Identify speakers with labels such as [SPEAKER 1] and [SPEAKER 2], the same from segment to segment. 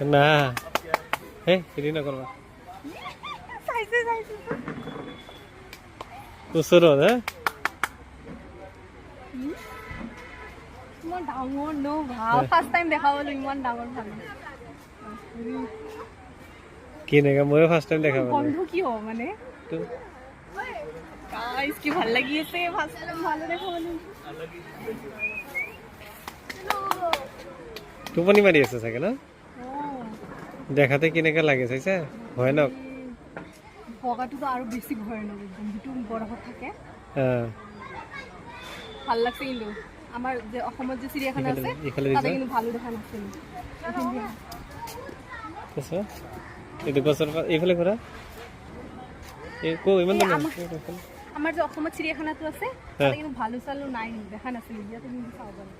[SPEAKER 1] না হেৰি নকৰবা ওচৰত হে
[SPEAKER 2] ইমান ডাঙৰ ন ভাও ফাৰ্ষ্ট টাইম দেখা পালো ইমান ডাঙৰ ভালু
[SPEAKER 1] কি নেগা ময়ো ফাৰ্ষ্ট টাইম দেখা পালো
[SPEAKER 2] বন্ধু কি হ'ব মানে গাইস কি ভাল লাগি আছে ফাৰ্ষ্ট টাইম ভালু দেখা পালো
[SPEAKER 1] টোপনি মাৰি আছে চাগে না দেখাতে কেনেকা লাগে চাইছা ভয়ানক
[SPEAKER 2] বগাটোতো আৰু বেছি ভয়ানক একদম যিটো বৰফত থাকে ভাল লাগছে কিন্তু আমাৰ যে অসমত যে চিৰিয়াখানা আছে তাতে কিন্তু ভালু দেখা নাছিল
[SPEAKER 1] এইটো গছৰ এইফালে ঘূৰা ইমান
[SPEAKER 2] আমাৰ যে অসমত চিৰিয়াখানাটো আছে তাতে কিন্তু ভালু চালু নাই দেখা নাছিল ইয়াতে কিন্তু চাব পাৰি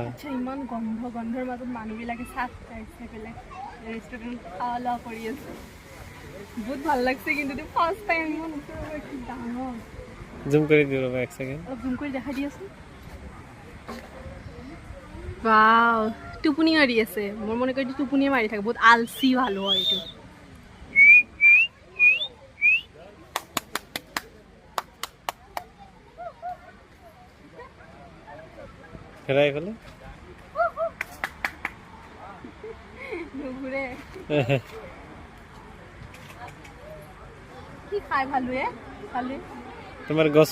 [SPEAKER 2] আচ্ছা ইমান গন্ধৰ মাজত মানুহবিলাকে চাহ খাইছে পেলাই ৰেষ্টুৰেণ্ট খাওয়া লোৱা কৰি আছে বহুত ভাল লাগছে কিন্তু ফাৰ্ষ্ট টাইম ইমান ওচৰৰ কি ডাঙৰ
[SPEAKER 1] জুম কৰি দিওঁ ৰ'বা এক ছেকেণ্ড
[SPEAKER 2] অলপ জুম কৰি দেখাই দি আছো ৱাও টোপনি মাৰি আছে মোৰ মনে কৰি টোপনিয়ে মাৰি থাকে বহুত আলচি ভালু হয় এইটো
[SPEAKER 1] হেৰাই গ'লে
[SPEAKER 2] নুঘুৰে কি খাই ভালুৱে
[SPEAKER 1] তোমাৰ গছৰ